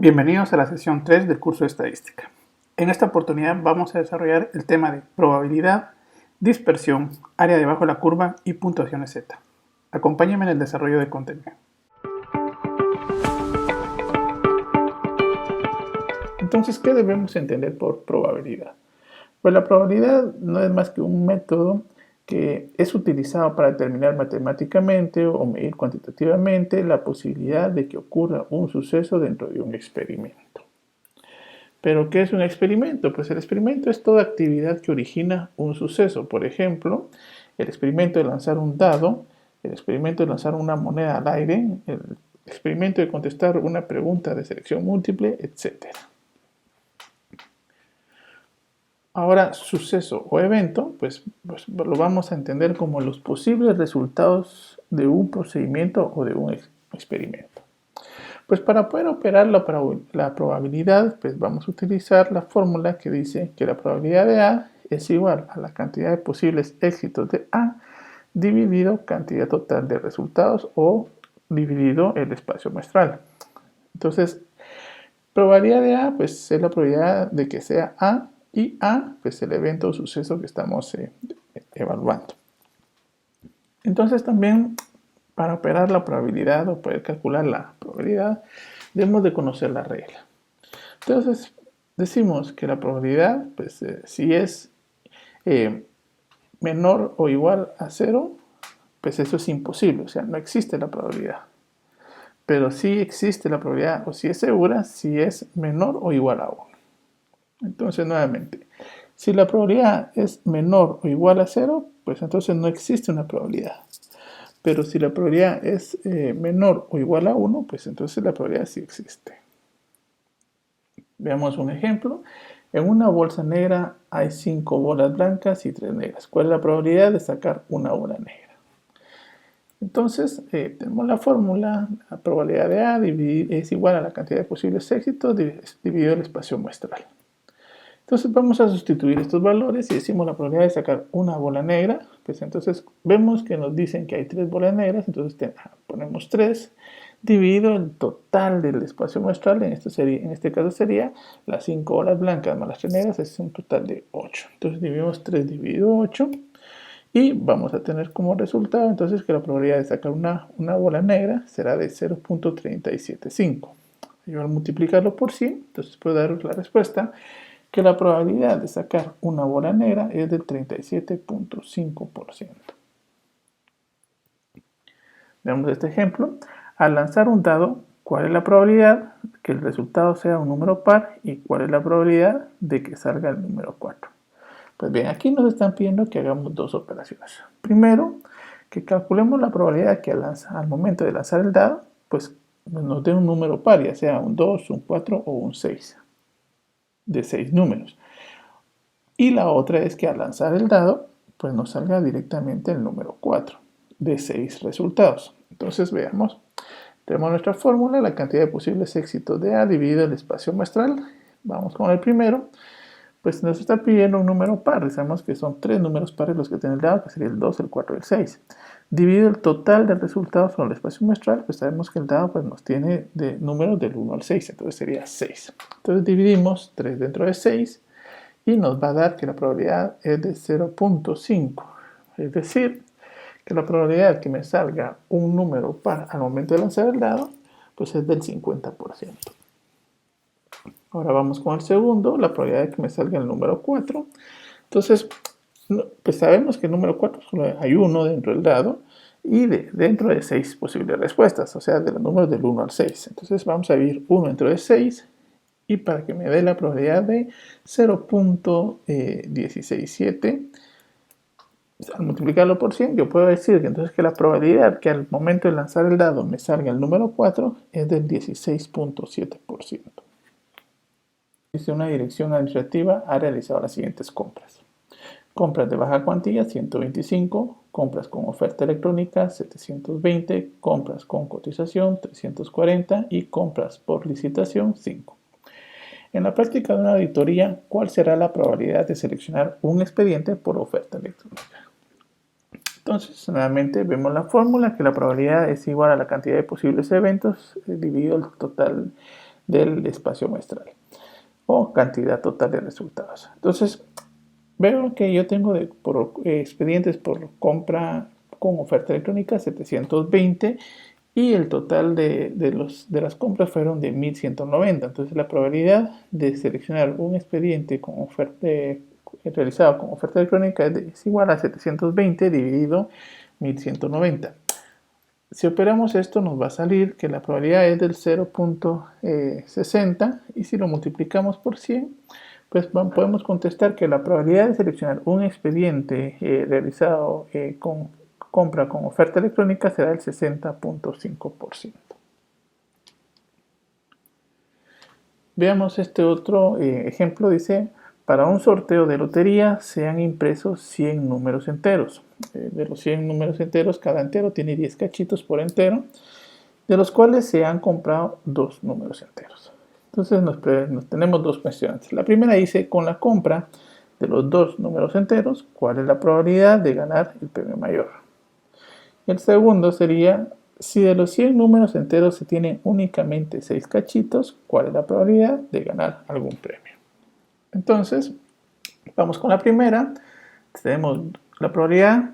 Bienvenidos a la sesión 3 del curso de Estadística. En esta oportunidad vamos a desarrollar el tema de probabilidad, dispersión, área debajo de la curva y puntuaciones Z. Acompáñenme en el desarrollo del contenido. Entonces, ¿qué debemos entender por probabilidad? Pues la probabilidad no es más que un método que es utilizado para determinar matemáticamente o medir cuantitativamente la posibilidad de que ocurra un suceso dentro de un experimento. ¿Pero qué es un experimento? Pues el experimento es toda actividad que origina un suceso. Por ejemplo, el experimento de lanzar un dado, el experimento de lanzar una moneda al aire, el experimento de contestar una pregunta de selección múltiple, etc. Ahora, suceso o evento, pues lo vamos a entender como los posibles resultados de un procedimiento o de un experimento. Pues para poder operar la probabilidad, pues vamos a utilizar la fórmula que dice que la probabilidad de A es igual a la cantidad de posibles éxitos de A dividido cantidad total de resultados o dividido el espacio muestral. Entonces, probabilidad de A, pues es la probabilidad de que sea A, y A, pues el evento o suceso que estamos evaluando. Entonces también para operar la probabilidad o poder calcular la probabilidad debemos de conocer la regla. Entonces decimos que la probabilidad, pues si es menor o igual a 0, pues eso es imposible, o sea, no existe la probabilidad. Pero sí existe la probabilidad, o si es segura, si es menor o igual a 1. Entonces, nuevamente, si la probabilidad es menor o igual a 0, pues entonces no existe una probabilidad. Pero si la probabilidad es menor o igual a 1, pues entonces la probabilidad sí existe. Veamos un ejemplo. En una bolsa negra hay 5 bolas blancas y 3 negras. ¿Cuál es la probabilidad de sacar una bola negra? Entonces, tenemos la fórmula, la probabilidad de A es igual a la cantidad de posibles éxitos dividido el espacio muestral. Entonces vamos a sustituir estos valores y decimos la probabilidad de sacar una bola negra. Pues entonces vemos que nos dicen que hay 3 bolas negras, entonces ponemos 3 dividido el total del espacio muestral. En este caso sería las 5 bolas blancas más las 3 negras, es un total de 8. Entonces dividimos 3 dividido 8 y vamos a tener como resultado entonces que la probabilidad de sacar una bola negra será de 0.375. Yo al multiplicarlo por 100, entonces puedo daros la respuesta que la probabilidad de sacar una bola negra es del 37.5%. Veamos este ejemplo. Al lanzar un dado, ¿cuál es la probabilidad que el resultado sea un número par y cuál es la probabilidad de que salga el número 4? Pues bien, aquí nos están pidiendo que hagamos dos operaciones. Primero, que calculemos la probabilidad que al momento de lanzar el dado, pues nos dé un número par, ya sea un 2, un 4 o un 6. De 6 números. Y la otra es que al lanzar el dado, pues nos salga directamente el número 4 de 6 resultados. Entonces veamos, tenemos nuestra fórmula, la cantidad de posibles éxitos de A dividido el espacio muestral. Vamos con el primero, pues nos está pidiendo un número par. Sabemos que son 3 números pares los que tiene el dado, que sería el 2, el 4 y el 6. Dividido el total de resultados con el espacio muestral, pues sabemos que el dado pues, nos tiene de números del 1 al 6, entonces sería 6. Entonces dividimos 3 dentro de 6 y nos va a dar que la probabilidad es de 0.5. Es decir, que la probabilidad de que me salga un número par al momento de lanzar el dado, pues es del 50%. Ahora vamos con el segundo, la probabilidad de que me salga el número 4. Entonces, pues sabemos que el número 4 solo hay uno dentro del dado y dentro de 6 posibles respuestas, o sea, de los números del 1 al 6. Entonces vamos a dividir 1 dentro de 6 y para que me dé la probabilidad de 0.167, al multiplicarlo por 100, yo puedo decir que entonces que la probabilidad que al momento de lanzar el dado me salga el número 4 es del 16.7%. Dice una dirección administrativa ha realizado las siguientes compras. Compras de baja cuantía, 125, compras con oferta electrónica, 720, compras con cotización, 340 y compras por licitación, 5. En la práctica de una auditoría, ¿cuál será la probabilidad de seleccionar un expediente por oferta electrónica? Entonces, nuevamente vemos la fórmula, que la probabilidad es igual a la cantidad de posibles eventos dividido el total del espacio muestral o cantidad total de resultados. Entonces, veo que yo tengo expedientes por compra con oferta electrónica 720 y el total de las compras fueron de 1190. Entonces la probabilidad de seleccionar un expediente con realizado con oferta electrónica es igual a 720 dividido 1190. Si operamos esto nos va a salir que la probabilidad es del 0.60 y si lo multiplicamos por 100, pues podemos contestar que la probabilidad de seleccionar un expediente realizado con compra con oferta electrónica será el 60.5%. Veamos este otro ejemplo. Dice, para un sorteo de lotería se han impreso 100 números enteros. De los 100 números enteros, cada entero tiene 10 cachitos por entero, de los cuales se han comprado 2 números enteros. Entonces tenemos dos cuestiones. La primera dice, con la compra de los 2 números enteros, ¿cuál es la probabilidad de ganar el premio mayor? El segundo sería, si de los 100 números enteros se tienen únicamente 6 cachitos, ¿cuál es la probabilidad de ganar algún premio? Entonces, vamos con la primera. Tenemos la probabilidad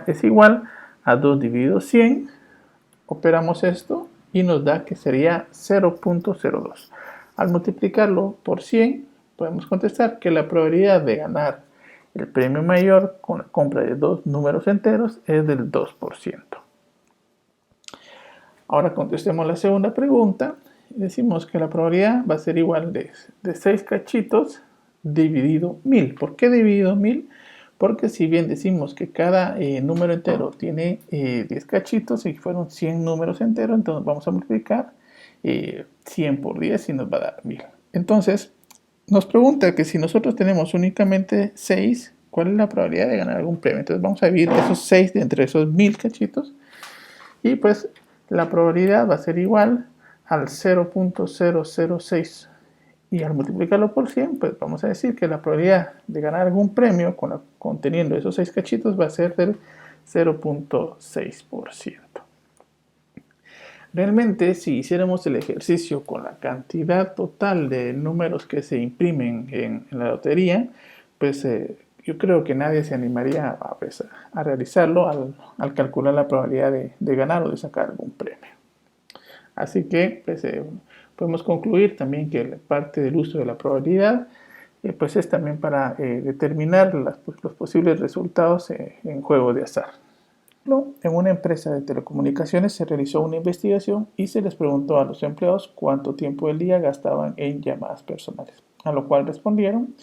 es igual a 2 dividido 100. Operamos esto y nos da que sería 0.02. Al multiplicarlo por 100, podemos contestar que la probabilidad de ganar el premio mayor con la compra de 2 números enteros es del 2%. Ahora contestemos la segunda pregunta. Decimos que la probabilidad va a ser igual de 6 cachitos dividido 1000. ¿Por qué dividido 1000? Porque si bien decimos que cada número entero tiene 10 cachitos y fueron 100 números enteros, entonces vamos a multiplicar 100 por 10 y nos va a dar 1000. Entonces, nos pregunta que si nosotros tenemos únicamente 6, ¿cuál es la probabilidad de ganar algún premio? Entonces vamos a dividir esos 6 de entre esos 1000 cachitos y pues la probabilidad va a ser igual al 0.006 y al multiplicarlo por 100, pues vamos a decir que la probabilidad de ganar algún premio conteniendo esos 6 cachitos va a ser del 0.6%. Realmente, si hiciéramos el ejercicio con la cantidad total de números que se imprimen en la lotería, pues yo creo que nadie se animaría a realizarlo al calcular la probabilidad de ganar o de sacar algún premio. Así que pues, podemos concluir también que la parte del uso de la probabilidad pues es también para determinar los posibles resultados en juegos de azar. En una empresa de telecomunicaciones se realizó una investigación y se les preguntó a los empleados cuánto tiempo del día gastaban en llamadas personales, a lo cual respondieron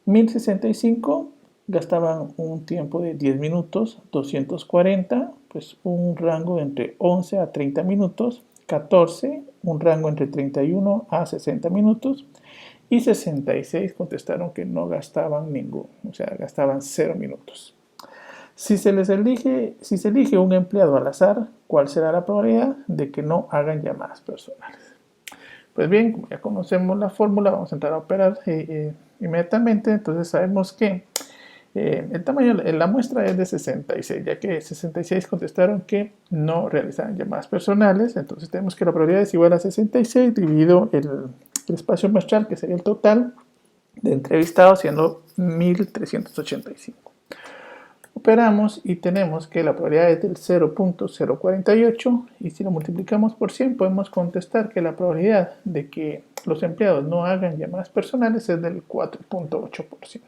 1065 gastaban un tiempo de 10 minutos, 240 pues un rango entre 11 a 30 minutos, 14 un rango entre 31 a 60 minutos y 66 contestaron que no gastaban ningún, o sea, gastaban 0 minutos. Si se elige un empleado al azar, ¿cuál será la probabilidad de que no hagan llamadas personales? Pues bien, como ya conocemos la fórmula, vamos a entrar a operar inmediatamente. Entonces sabemos que el tamaño, la muestra es de 66, ya que 66 contestaron que no realizaban llamadas personales. Entonces tenemos que la probabilidad es igual a 66 dividido el espacio muestral, que sería el total de entrevistados, siendo 1385. Operamos y tenemos que la probabilidad es del 0.048 y si lo multiplicamos por 100 podemos contestar que la probabilidad de que los empleados no hagan llamadas personales es del 4.8%.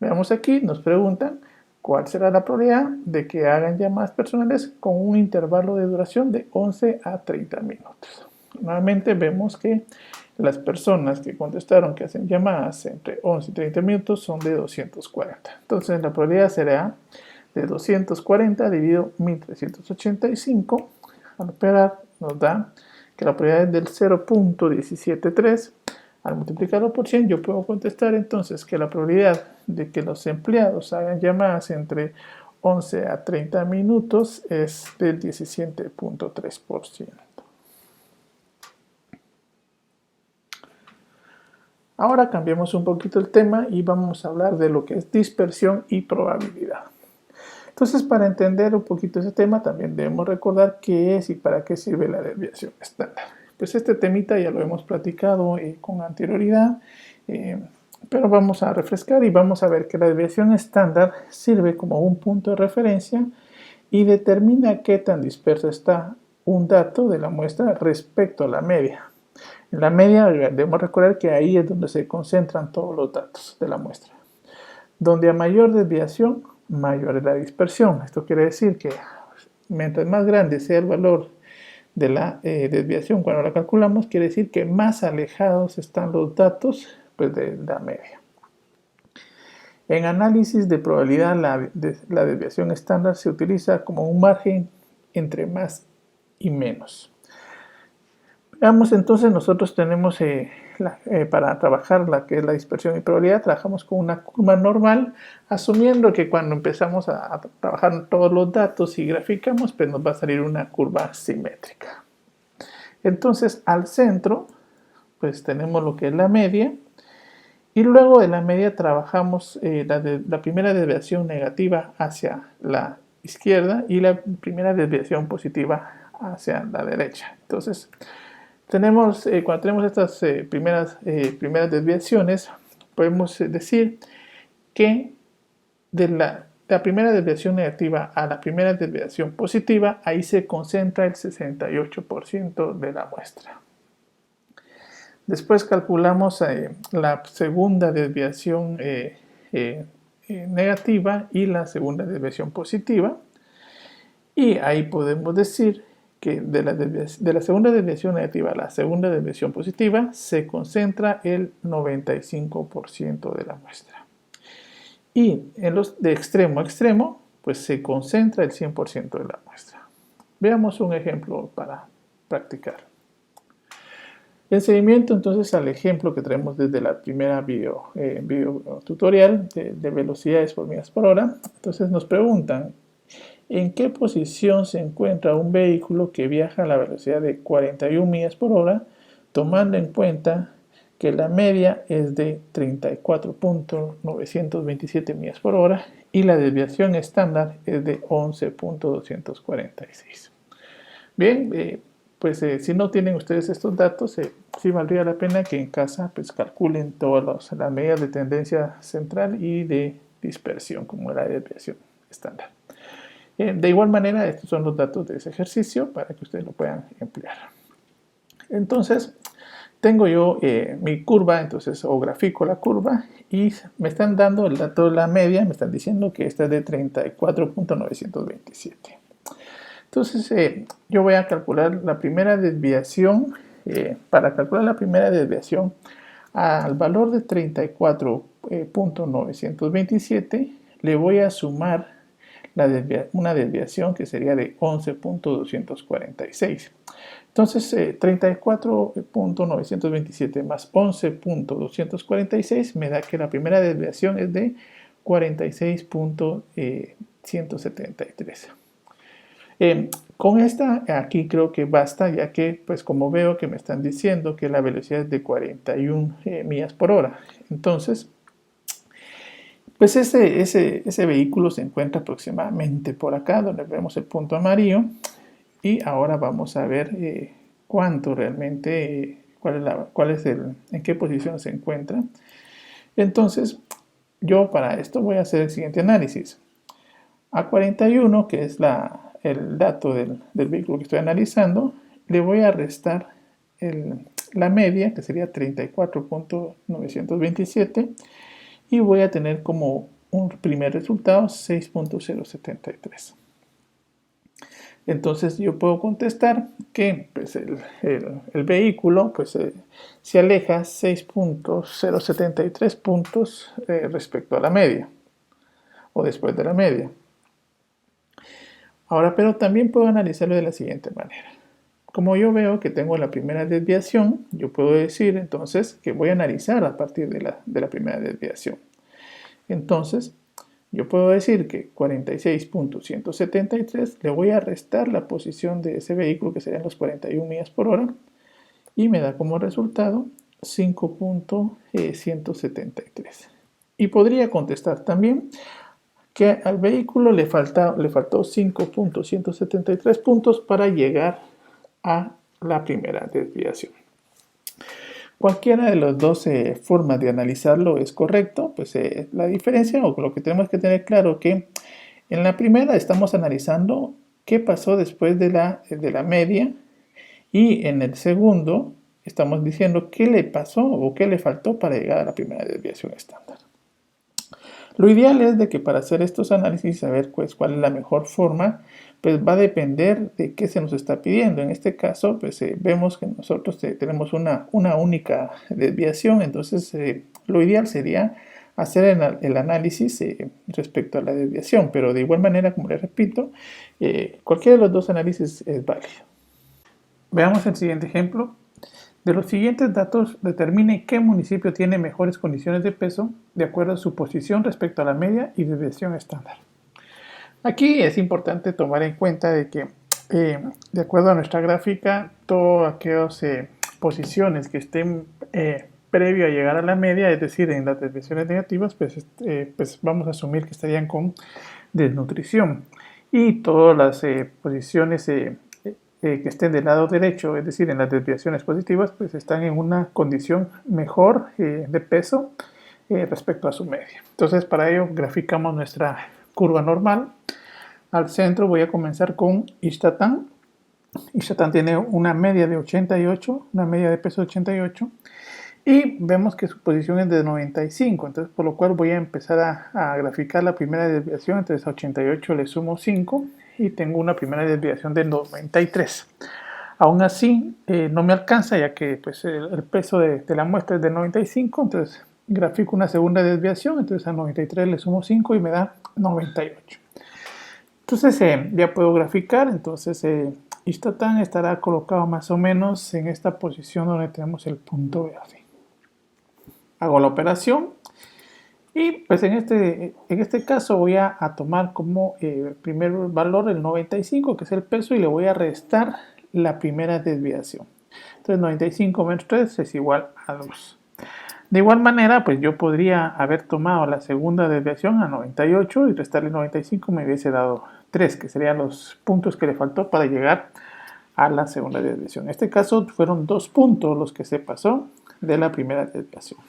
Veamos aquí, nos preguntan cuál será la probabilidad de que hagan llamadas personales con un intervalo de duración de 11 a 30 minutos. Nuevamente vemos que las personas que contestaron que hacen llamadas entre 11 y 30 minutos son de 240. Entonces la probabilidad será de 240 dividido 1385. Al operar nos da que la probabilidad es del 0.173. Al multiplicarlo por 100 yo puedo contestar entonces que la probabilidad de que los empleados hagan llamadas entre 11 a 30 minutos es del 17.3%. Ahora cambiamos un poquito el tema y vamos a hablar de lo que es dispersión y probabilidad. Entonces, para entender un poquito ese tema, también debemos recordar qué es y para qué sirve la desviación estándar. Pues este temita ya lo hemos platicado con anterioridad, pero vamos a refrescar y vamos a ver que la desviación estándar sirve como un punto de referencia y determina qué tan disperso está un dato de la muestra respecto a la media. En la media debemos recordar que ahí es donde se concentran todos los datos de la muestra. Donde a mayor desviación, mayor es la dispersión. Esto quiere decir que mientras más grande sea el valor de la desviación cuando la calculamos, quiere decir que más alejados están los datos pues, de la media. En análisis de probabilidad, la desviación estándar se utiliza como un margen entre más y menos. Veamos entonces, nosotros tenemos para trabajar la que es la dispersión y probabilidad, trabajamos con una curva normal, asumiendo que cuando empezamos a trabajar todos los datos y graficamos, pues nos va a salir una curva simétrica. Entonces, al centro, pues tenemos lo que es la media, y luego de la media trabajamos la primera desviación negativa hacia la izquierda y la primera desviación positiva hacia la derecha. Entonces, cuando tenemos estas primeras desviaciones, podemos decir que de la primera desviación negativa a la primera desviación positiva, ahí se concentra el 68% de la muestra. Después calculamos la segunda desviación negativa y la segunda desviación positiva, y ahí podemos decir que de la segunda desviación negativa a la segunda desviación positiva se concentra el 95% de la muestra. Y en los de extremo a extremo, pues se concentra el 100% de la muestra. Veamos un ejemplo para practicar. En seguimiento entonces al ejemplo que traemos desde la primera video tutorial de velocidades por millas por hora, entonces nos preguntan ¿en qué posición se encuentra un vehículo que viaja a la velocidad de 41 millas por hora, tomando en cuenta que la media es de 34.927 millas por hora y la desviación estándar es de 11.246? Bien, pues si no tienen ustedes estos datos, sí valdría la pena que en casa pues calculen todas las medidas de tendencia central y de dispersión, como la desviación estándar. De igual manera, estos son los datos de ese ejercicio para que ustedes lo puedan emplear. Entonces, tengo yo mi curva, o grafico la curva y me están dando el dato de la media, me están diciendo que esta es de 34.927. Entonces, yo voy a calcular la primera desviación. Para calcular la primera desviación, al valor de 34.927 le voy a sumar una desviación que sería de 11.246. Entonces, 34.927 más 11.246 me da que la primera desviación es de 46.173. Con esta aquí creo que basta, ya que pues como veo que me están diciendo que la velocidad es de 41 millas por hora. Entonces, pues ese vehículo se encuentra aproximadamente por acá, donde vemos el punto amarillo. Y ahora vamos a ver cuánto realmente, en qué posición se encuentra. Entonces, yo para esto voy a hacer el siguiente análisis. A 41, que es el dato del vehículo que estoy analizando, le voy a restar la media, que sería 34.927, y voy a tener como un primer resultado 6.073. Entonces yo puedo contestar que pues, el vehículo pues, se aleja 6.073 puntos respecto a la media, o después de la media. Ahora, pero también puedo analizarlo de la siguiente manera. Como yo veo que tengo la primera desviación, yo puedo decir entonces que voy a analizar a partir de la primera desviación. Entonces, yo puedo decir que 46.173 le voy a restar la posición de ese vehículo, que serían los 41 millas por hora, y me da como resultado 5.173. Y podría contestar también que al vehículo le faltó 5.173 puntos para llegar a la primera desviación. Cualquiera de las dos formas de analizarlo es correcto, pues la diferencia o lo que tenemos que tener claro que en la primera estamos analizando qué pasó después de la media y en el segundo estamos diciendo qué le pasó o qué le faltó para llegar a la primera desviación estándar. Lo ideal es de que para hacer estos análisis, saber pues, cuál es la mejor forma, pues va a depender de qué se nos está pidiendo. En este caso, pues vemos que nosotros tenemos una única desviación, entonces lo ideal sería hacer el análisis respecto a la desviación, pero de igual manera, como les repito, cualquiera de los dos análisis es válido. Veamos el siguiente ejemplo. De los siguientes datos, determine qué municipio tiene mejores condiciones de peso de acuerdo a su posición respecto a la media y desviación estándar. Aquí es importante tomar en cuenta de que, de acuerdo a nuestra gráfica, todas aquellas posiciones que estén previo a llegar a la media, es decir, en las desviaciones negativas, pues vamos a asumir que estarían con desnutrición. Y todas las posiciones que estén del lado derecho, es decir, en las desviaciones positivas, pues están en una condición mejor de peso respecto a su media. Entonces, para ello graficamos nuestra curva normal. Al centro voy a comenzar con Ixtatán. Ixtatán tiene una media de 88, una media de peso de 88, y vemos que su posición es de 95, entonces por lo cual voy a empezar a graficar la primera desviación. Entonces a 88 le sumo 5 y tengo una primera desviación de 93. Aún así no me alcanza, ya que pues, el peso de la muestra es de 95, entonces grafico una segunda desviación. Entonces a 93 le sumo 5 y me da 98. Entonces ya puedo graficar. Entonces Ixtatán estará colocado más o menos en esta posición donde tenemos el punto verde. Hago la operación y pues en este caso voy a tomar como primer valor el 95, que es el peso, y le voy a restar la primera desviación. Entonces 95 menos 3 es igual a 2. De igual manera, pues yo podría haber tomado la segunda desviación a 98 y restarle 95, me hubiese dado 3, que serían los puntos que le faltó para llegar a la segunda desviación. En este caso fueron 2 puntos los que se pasó de la primera desviación.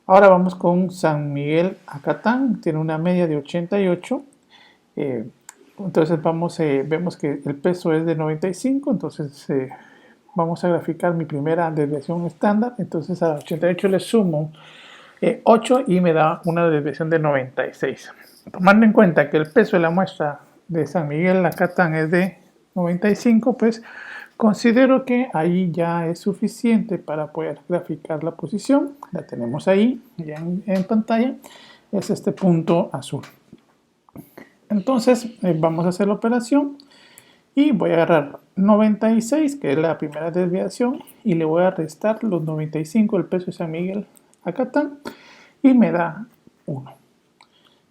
Ahora vamos con San Miguel Acatán, tiene una media de 88. Entonces vemos que el peso es de 95, entonces vamos a graficar mi primera desviación estándar. Entonces a 88 le sumo 8 y me da una desviación de 96. Tomando en cuenta que el peso de la muestra de San Miguel Acatán es de 95, pues considero que ahí ya es suficiente para poder graficar la posición. La tenemos ahí ya en pantalla. Es este punto azul. Entonces vamos a hacer la operación y voy a agarrar 96, que es la primera desviación, y le voy a restar los 95 del peso de San Miguel Acatán y me da 1.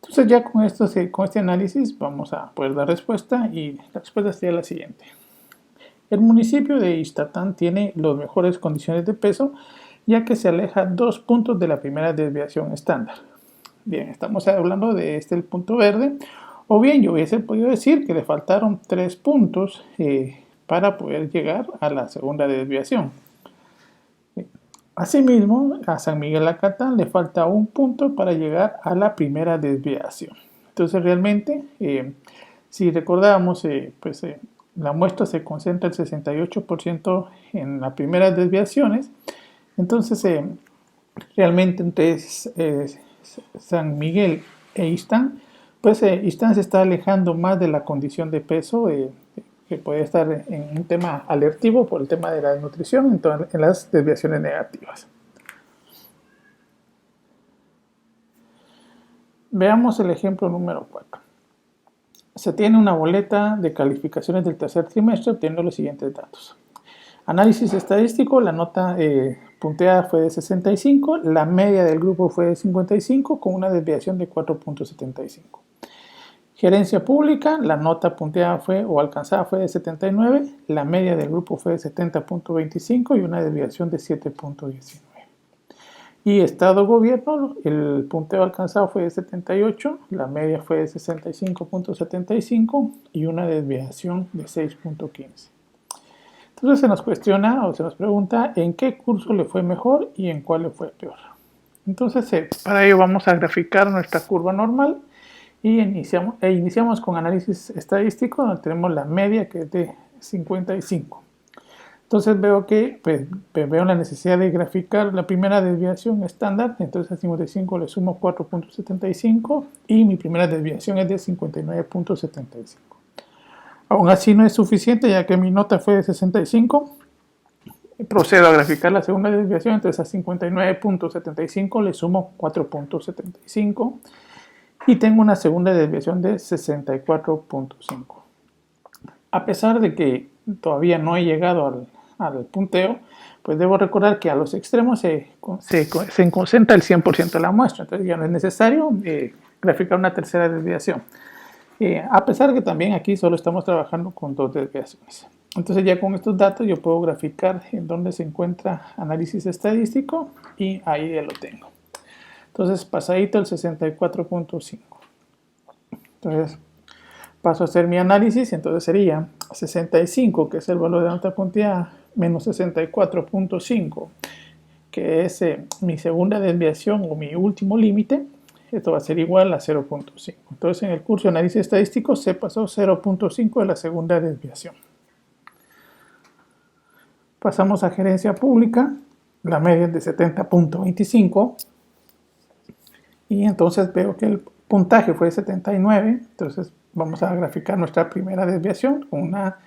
Entonces ya con este análisis vamos a poder dar respuesta, y la respuesta sería la siguiente. El municipio de Ixtatán tiene las mejores condiciones de peso, ya que se aleja 2 puntos de la primera desviación estándar. Bien, estamos hablando de el punto verde, o bien yo hubiese podido decir que le faltaron 3 puntos para poder llegar a la segunda desviación. Asimismo, a San Miguel Acatán le falta 1 punto para llegar a la primera desviación. Entonces realmente, si recordamos, la muestra se concentra el 68% en las primeras desviaciones. Entonces, realmente entre San Miguel e Ixtán, pues Ixtán se está alejando más de la condición de peso, que puede estar en un tema alertivo por el tema de la desnutrición, en las desviaciones negativas. Veamos el ejemplo número 4. Se tiene una boleta de calificaciones del tercer trimestre obteniendo los siguientes datos. Análisis estadístico, la nota punteada fue de 65, la media del grupo fue de 55 con una desviación de 4.75. Gerencia pública, la nota punteada fue o alcanzada fue de 79, la media del grupo fue de 70.25 y una desviación de 7.19. Y Estado Gobierno, el punteo alcanzado fue de 78, la media fue de 65.75 y una desviación de 6.15. Entonces se nos cuestiona o se nos pregunta en qué curso le fue mejor y en cuál le fue peor. Entonces para ello vamos a graficar nuestra curva normal y iniciamos con análisis estadístico, donde tenemos la media, que es de 55. Entonces veo que veo la necesidad de graficar la primera desviación estándar. Entonces a 55 le sumo 4.75 y mi primera desviación es de 59.75. Aún así no es suficiente, ya que mi nota fue de 65. Procedo a graficar la segunda desviación. Entonces a 59.75 le sumo 4.75 y tengo una segunda desviación de 64.5. A pesar de que todavía no he llegado al punteo, pues debo recordar que a los extremos se concentra el 100% de la muestra. Entonces ya no es necesario graficar una tercera desviación. A pesar de que también aquí solo estamos trabajando con 2 desviaciones. Entonces ya con estos datos yo puedo graficar en dónde se encuentra análisis estadístico y ahí ya lo tengo. Entonces pasadito el 64.5. Entonces paso a hacer mi análisis. Entonces sería 65, que es el valor de la nota punteada, menos 64.5, que es mi segunda desviación o mi último límite. Esto va a ser igual a 0.5. Entonces en el curso de análisis estadístico se pasó 0.5 de la segunda desviación. Pasamos a gerencia pública. La media es de 70.25. Y entonces veo que el puntaje fue 79. Entonces vamos a graficar nuestra primera desviación con una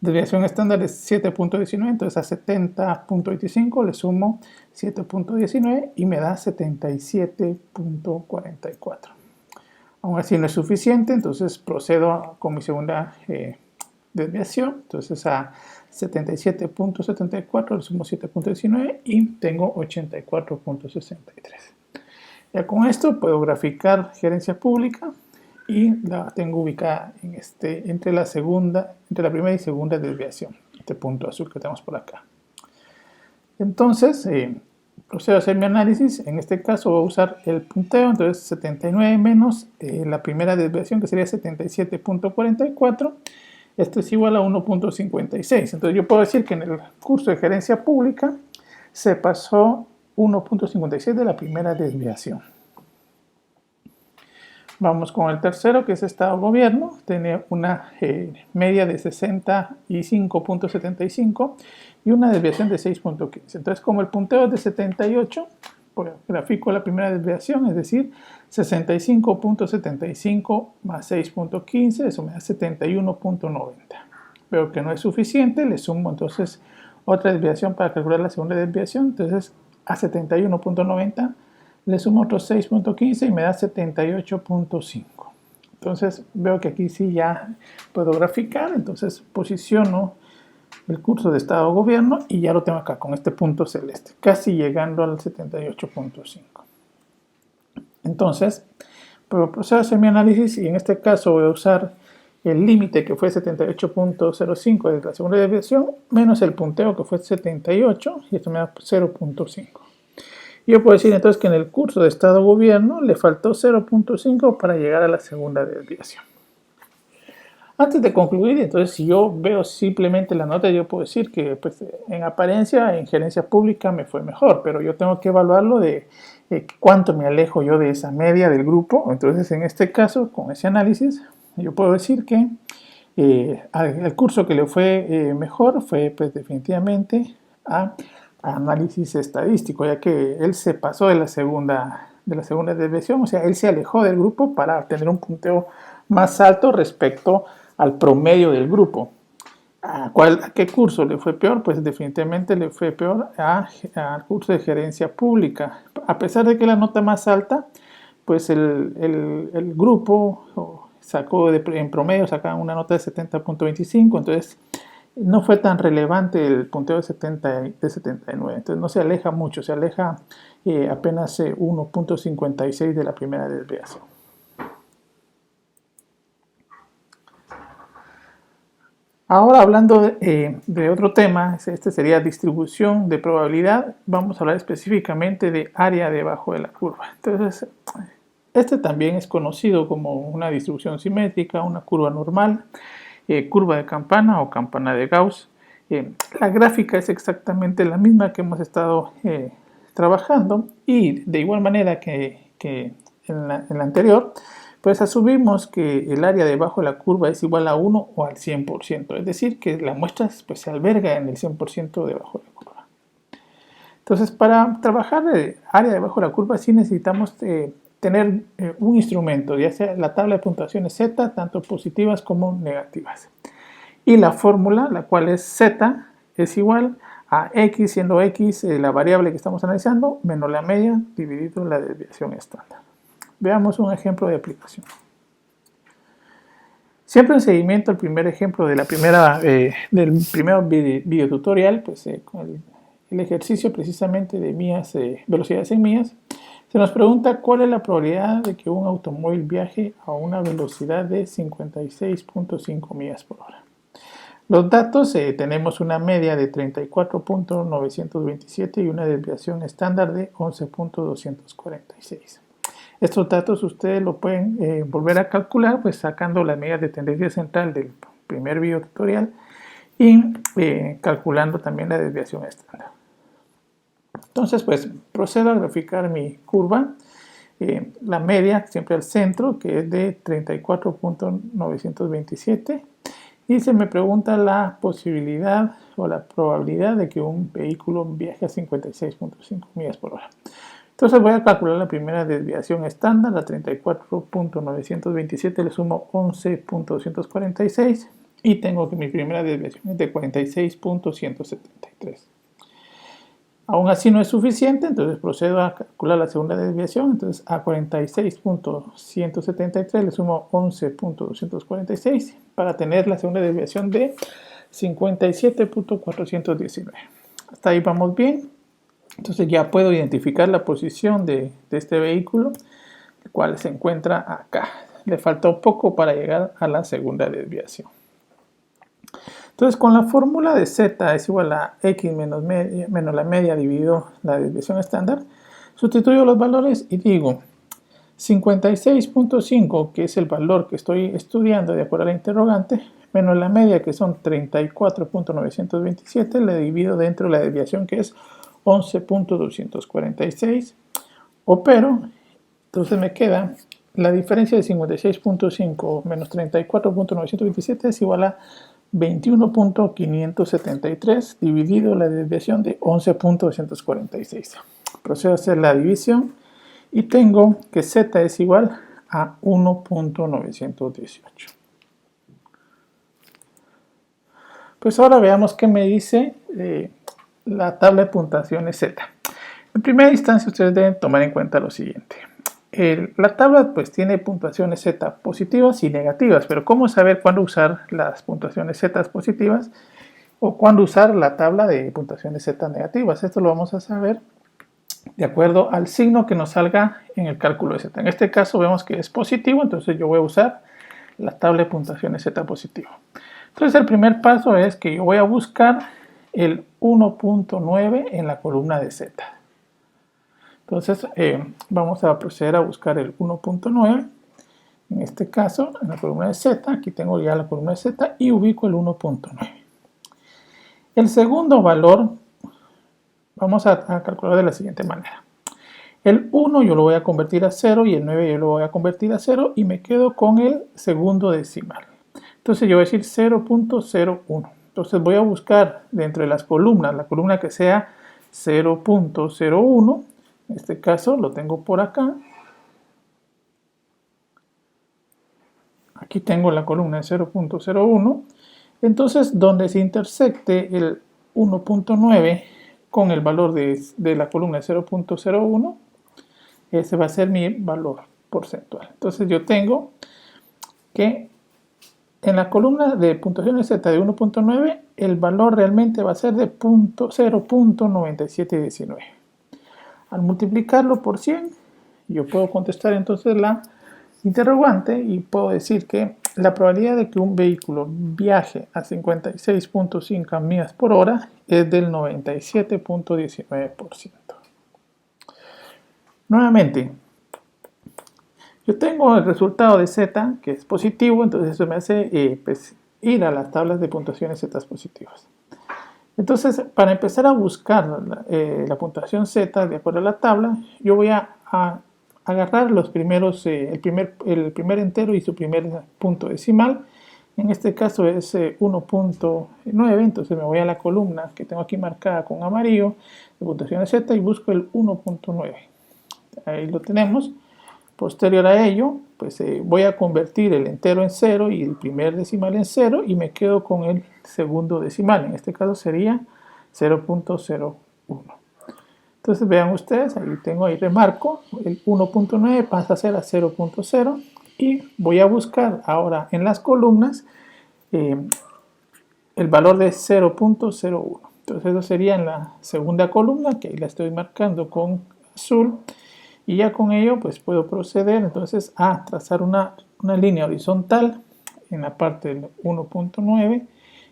desviación estándar de 7.19. Entonces a 70.25 le sumo 7.19 y me da 77.44. Aún así no es suficiente, entonces procedo con mi segunda desviación. Entonces a 77.74 le sumo 7.19 y tengo 84.63. Ya con esto puedo graficar gerencia pública y la tengo ubicada entre la primera y segunda desviación, este punto azul que tenemos por acá. Entonces procedo a hacer mi análisis. En este caso voy a usar el punteo. Entonces 79 menos la primera desviación, que sería 77.44. Esto es igual a 1.56. Entonces yo puedo decir que en el curso de gerencia pública se pasó 1.56 de la primera desviación. Vamos con el tercero, que es Estado-Gobierno. Tiene una media de 65.75 y una desviación de 6.15. Entonces, como el punteo es de 78, pues grafico la primera desviación, es decir, 65.75 más 6.15, eso me da 71.90. Veo que no es suficiente, le sumo entonces otra desviación para calcular la segunda desviación. Entonces, a 71.90 le sumo otros 6.15 y me da 78.5. Entonces veo que aquí sí ya puedo graficar. Entonces posiciono el curso de Estado-Gobierno y ya lo tengo acá con este punto celeste, casi llegando al 78.5. Entonces puedo proceder a hacer mi análisis y en este caso voy a usar el límite, que fue 78.05 de la segunda desviación, menos el punteo, que fue 78, y esto me da 0.5. Yo puedo decir entonces que en el curso de Estado-Gobierno le faltó 0.5 para llegar a la segunda desviación. Antes de concluir, entonces, si yo veo simplemente la nota, yo puedo decir que pues, en apariencia, en gerencia pública me fue mejor, pero yo tengo que evaluarlo de cuánto me alejo yo de esa media del grupo. Entonces, en este caso, con ese análisis, yo puedo decir que el curso que le fue mejor fue pues, definitivamente a análisis estadístico, ya que él se pasó de la segunda desviación, o sea, él se alejó del grupo para tener un punteo más alto respecto al promedio del grupo. ¿A qué curso le fue peor? Pues definitivamente le fue peor al curso de gerencia pública. A pesar de que la nota más alta, pues el grupo sacó en promedio sacaba una nota de 70.25, entonces no fue tan relevante el punteo de 79, entonces no se aleja mucho, se aleja apenas 1.56 de la primera desviación. Ahora hablando de otro tema, este sería distribución de probabilidad, vamos a hablar específicamente de área debajo de la curva. Entonces, este también es conocido como una distribución simétrica, una curva normal, curva de campana o campana de Gauss. la gráfica es exactamente la misma que hemos estado trabajando, y de igual manera que en la anterior, pues asumimos que el área debajo de la curva es igual a 1 o al 100%, es decir, que la muestra pues, se alberga en el 100% debajo de la curva. Entonces, para trabajar el área debajo de la curva sí necesitamos tener un instrumento, ya sea la tabla de puntuaciones Z, tanto positivas como negativas. Y la fórmula, la cual es Z, es igual a X, siendo X la variable que estamos analizando, menos la media dividido la desviación estándar. Veamos un ejemplo de aplicación. Siempre en seguimiento al primer ejemplo de del primer video tutorial, pues con el ejercicio precisamente de velocidades en millas, se nos pregunta cuál es la probabilidad de que un automóvil viaje a una velocidad de 56.5 millas por hora. Los datos, tenemos una media de 34.927 y una desviación estándar de 11.246. Estos datos ustedes lo pueden volver a calcular pues sacando las medidas de tendencia central del primer video tutorial y calculando también la desviación estándar. Entonces pues procedo a graficar mi curva, la media siempre al centro, que es de 34.927, y se me pregunta la posibilidad o la probabilidad de que un vehículo viaje a 56.5 millas por hora. Entonces voy a calcular la primera desviación estándar, a 34.927 le sumo 11.246 y tengo que mi primera desviación es de 46.173. Aún así no es suficiente, entonces procedo a calcular la segunda desviación. Entonces a 46.173 le sumo 11.246 para tener la segunda desviación de 57.419. Hasta ahí vamos bien. Entonces ya puedo identificar la posición de este vehículo, el cual se encuentra acá. Le falta un poco para llegar a la segunda desviación. Entonces con la fórmula de Z es igual a X menos la media dividido la desviación estándar, sustituyo los valores y digo 56.5, que es el valor que estoy estudiando de acuerdo a la interrogante, menos la media, que son 34.927, le divido dentro de la desviación, que es 11.246, opero, entonces me queda la diferencia de 56.5 menos 34.927 es igual a 21.573 dividido la desviación de 11.246. Procedo a hacer la división y tengo que Z es igual a 1.918. Pues ahora veamos qué me dice la tabla de puntuaciones Z. En primera instancia ustedes deben tomar en cuenta lo siguiente. La tabla pues tiene puntuaciones Z positivas y negativas, pero ¿cómo saber cuándo usar las puntuaciones Z positivas o cuándo usar la tabla de puntuaciones Z negativas? Esto lo vamos a saber de acuerdo al signo que nos salga en el cálculo de Z. En este caso vemos que es positivo, entonces yo voy a usar la tabla de puntuaciones Z positivo. Entonces el primer paso es que yo voy a buscar el 1.9 en la columna de Z. Entonces vamos a proceder a buscar el 1.9, en este caso en la columna de Z, aquí tengo ya la columna de Z y ubico el 1.9. El segundo valor vamos a calcular de la siguiente manera. El 1 yo lo voy a convertir a 0 y el 9 yo lo voy a convertir a 0 y me quedo con el segundo decimal. Entonces yo voy a decir 0.01. Entonces voy a buscar dentro de las columnas, la columna que sea 0.01. En este caso lo tengo por acá. Aquí tengo la columna de 0.01. Entonces, donde se intersecte el 1.9 con el valor de la columna de 0.01, ese va a ser mi valor porcentual. Entonces, yo tengo que en la columna de puntuación Z de 1.9, el valor realmente va a ser de 0.9719. Al multiplicarlo por 100, yo puedo contestar entonces la interrogante y puedo decir que la probabilidad de que un vehículo viaje a 56.5 millas por hora es del 97.19%. Nuevamente, yo tengo el resultado de Z, que es positivo, entonces eso me hace pues, ir a las tablas de puntuaciones Z positivas. Entonces, para empezar a buscar la puntuación Z de acuerdo a la tabla, yo voy a agarrar los primeros, el primer entero y su primer punto decimal. En este caso es 1.9, entonces me voy a la columna que tengo aquí marcada con amarillo de puntuación Z y busco el 1.9. Ahí lo tenemos. Posterior a ello, pues voy a convertir el entero en 0 y el primer decimal en 0 y me quedo con el segundo decimal. En este caso sería 0.01. Entonces vean ustedes, ahí remarco, el 1.9 pasa a ser a 0.0 y voy a buscar ahora en las columnas el valor de 0.01. Entonces eso sería en la segunda columna, que ahí la estoy marcando con azul. Y ya con ello pues puedo proceder entonces a trazar una línea horizontal en la parte del 1.9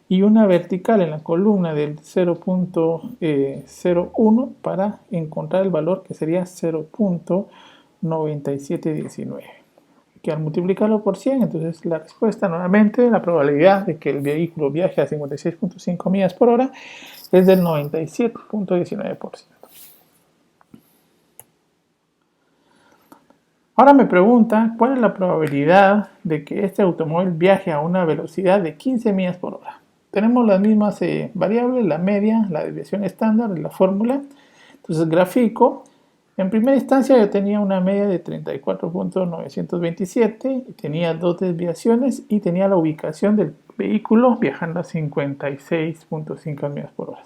y una vertical en la columna del 0.01 para encontrar el valor que sería 0.9719. Que al multiplicarlo por 100, entonces la respuesta nuevamente, la probabilidad de que el vehículo viaje a 56.5 millas por hora es del 97.19%. Ahora me pregunta cuál es la probabilidad de que este automóvil viaje a una velocidad de 15 millas por hora. Tenemos las mismas variables, la media, la desviación estándar de la fórmula. Entonces grafico. En primera instancia yo tenía una media de 34.927, tenía dos desviaciones y tenía la ubicación del vehículo viajando a 56.5 millas por hora.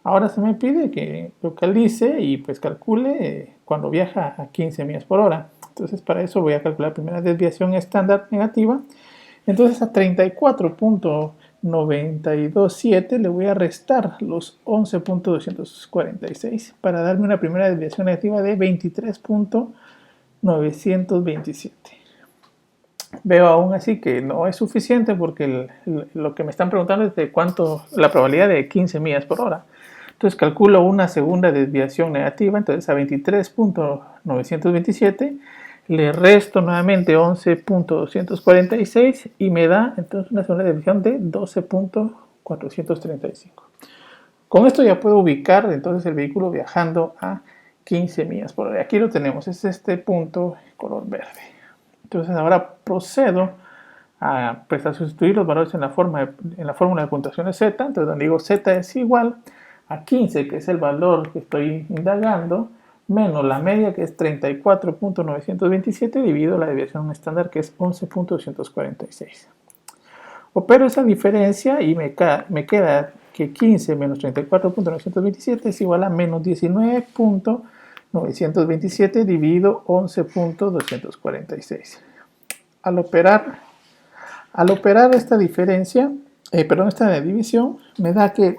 Ahora se me pide que localice y pues calcule cuando viaja a 15 millas por hora. Entonces para eso voy a calcular primera desviación estándar negativa. Entonces a 34.927 le voy a restar los 11.246 para darme una primera desviación negativa de 23.927. Veo aún así que no es suficiente porque lo que me están preguntando es de cuánto, la probabilidad de 15 millas por hora. Entonces calculo una segunda desviación negativa, entonces a 23.927 le resto nuevamente 11.246 y me da entonces una segunda desviación de 12.435. Con esto ya puedo ubicar entonces el vehículo viajando a 15 millas por hora. Aquí lo tenemos, es este punto color verde. Entonces ahora procedo a sustituir los valores en la fórmula de puntuación de Z. Entonces donde digo Z es igual a 15, que es el valor que estoy indagando, menos la media, que es 34.927, dividido la desviación estándar, que es 11.246. Opero esa diferencia y me queda que 15 menos 34.927 es igual a menos 19.927 dividido 11.246. Al operar esta diferencia, esta división, me da que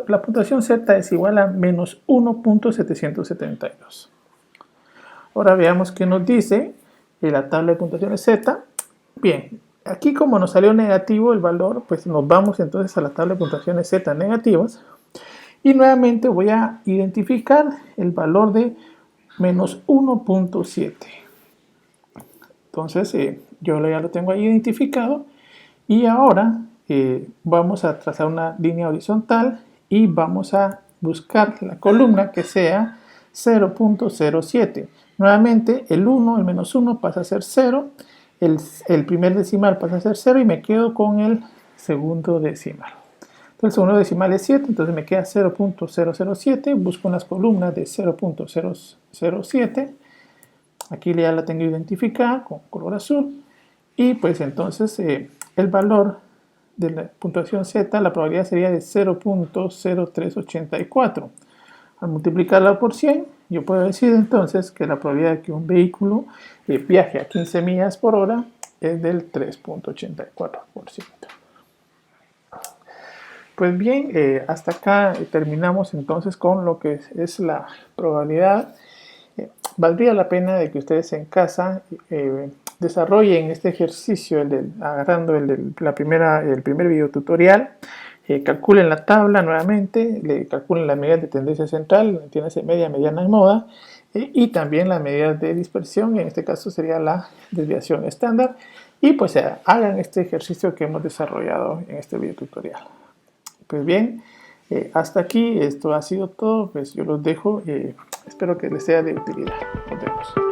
la puntuación Z es igual a menos 1.772. Ahora veamos qué nos dice la tabla de puntuaciones Z. Bien, aquí como nos salió negativo el valor, pues nos vamos entonces a la tabla de puntuaciones Z negativas. Y nuevamente voy a identificar el valor de menos 1.7. Entonces yo ya lo tengo ahí identificado. Y ahora vamos a trazar una línea horizontal y vamos a buscar la columna que sea 0.07. Nuevamente el menos 1 pasa a ser 0, el primer decimal pasa a ser 0 y me quedo con el segundo decimal. Entonces el segundo decimal es 7, entonces me queda 0.007, busco en las columnas de 0.007, aquí ya la tengo identificada con color azul y pues entonces el valor de la puntuación Z, la probabilidad sería de 0.0384. Al multiplicarla por 100, yo puedo decir entonces que la probabilidad de que un vehículo viaje a 15 millas por hora es del 3.84%. Pues bien, hasta acá terminamos entonces con lo que es la probabilidad. Valdría la pena de que ustedes en casa desarrollen este ejercicio, agarrando el primer video tutorial, calculen la tabla nuevamente, calculen las medidas de tendencia central, entiéndase media, mediana y moda, y también las medidas de dispersión, en este caso sería la desviación estándar, y pues hagan este ejercicio que hemos desarrollado en este video tutorial. Pues bien, hasta aquí esto ha sido todo, pues yo los dejo, espero que les sea de utilidad. Nos vemos.